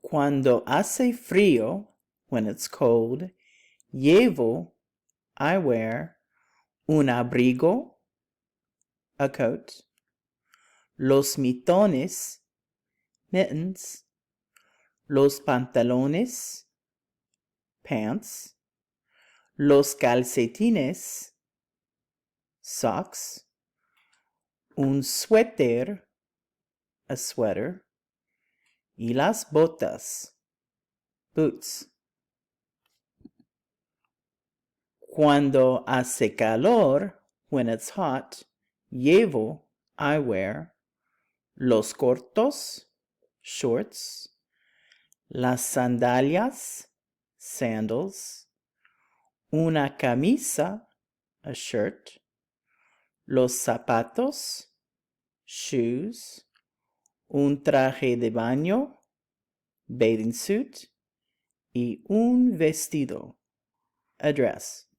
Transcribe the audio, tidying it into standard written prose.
Cuando hace frío, when it's cold, llevo, I wear, un abrigo, a coat. Los mitones, mittens. Los pantalones, pants. Los calcetines, socks. Un suéter, a sweater. Y las botas, boots. Cuando hace calor, when it's hot, llevo, I wear, los cortos, shorts, las sandalias, sandals, una camisa, a shirt, los zapatos, shoes, un traje de baño, bathing suit, y un vestido, a dress.